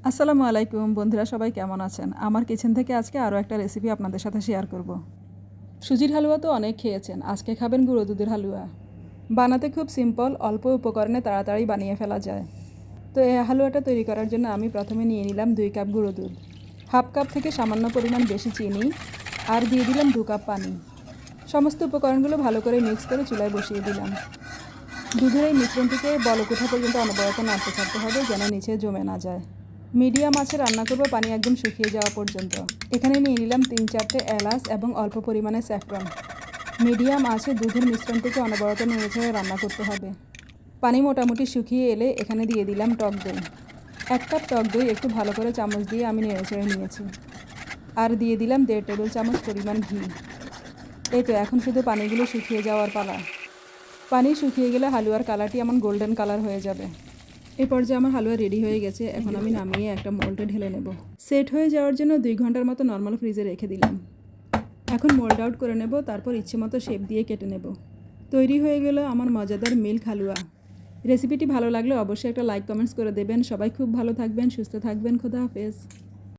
আসসালামু আলাইকুম বন্ধুরা, সবাই কেমন আছেন? আমার কিচেন থেকে আজকে আরও একটা রেসিপি আপনাদের সাথে শেয়ার করব। সুজির হালুয়া তো অনেক খেয়েছেন, আজকে খাবেন গুঁড়ো দুধের হালুয়া। বানাতে খুব সিম্পল, অল্প উপকরণে তাড়াতাড়ি বানিয়ে ফেলা যায়। তো এই হালুয়াটা তৈরি করার জন্য আমি প্রথমে নিয়ে নিলাম 2 কাপ গুঁড়ো দুধ, হাফ কাপ থেকে সামান্য পরিমাণ বেশি চিনি, আর দিয়ে দিলাম 2 কাপ পানি। সমস্ত উপকরণগুলো ভালো করে মিক্স করে চুলায় বসিয়ে দিলাম। দুধের এই মিশ্রণটিকে বলক ওঠা পর্যন্ত অনবরত নাড়তে থাকতে হবে যেন নিচে জমে না যায়। মিডিয়াম আঁচে রান্না করব, পানি একদম শুকিয়ে যাওয়া পর্যন্ত। এখানে নিয়ে নিলাম 3-4টে এলাচ এবং অল্প পরিমাণে স্যাফরন। মিডিয়াম আঁচে দুধের মিশ্রণটিকে অনবরত নেড়েচেড়ে রান্না করতে হবে। পানি মোটামুটি শুকিয়ে এলে এখানে দিয়ে দিলাম টক দই। 1 কাপ টক দই একটু ভালো করে চামচ দিয়ে আমি নেড়েচেড়ে নিয়েছি। আর দিয়ে দিলাম 1.5 টেবিল চামচ পরিমাণ ঘি। এই তো এখন শুধু পানিগুলো শুকিয়ে যাওয়ার পালা। পানি শুকিয়ে গেলে হালুয়ার কালারটি এমন গোল্ডেন কালার হয়ে যাবে। এই পর্যায়ে আমার হালুয়া রেডি হয়ে গেছে। এখন আমি নামিয়ে একটা মোল্ডে ঢেলে নেব। সেট হয়ে যাওয়ার জন্য 2 ঘন্টার মতো নর্মাল ফ্রিজে রেখে দিলাম। এখন মোল্ড আউট করে নেব, তারপর ইচ্ছে মতো শেপ দিয়ে কেটে নেব। তৈরি হয়ে গেল আমার মজাদার মিল্ক হালুয়া। রেসিপিটি ভালো লাগলে অবশ্যই একটা লাইক কমেন্টস করে দেবেন। সবাই খুব ভালো থাকবেন, সুস্থ থাকবেন। খোদা হাফেজ।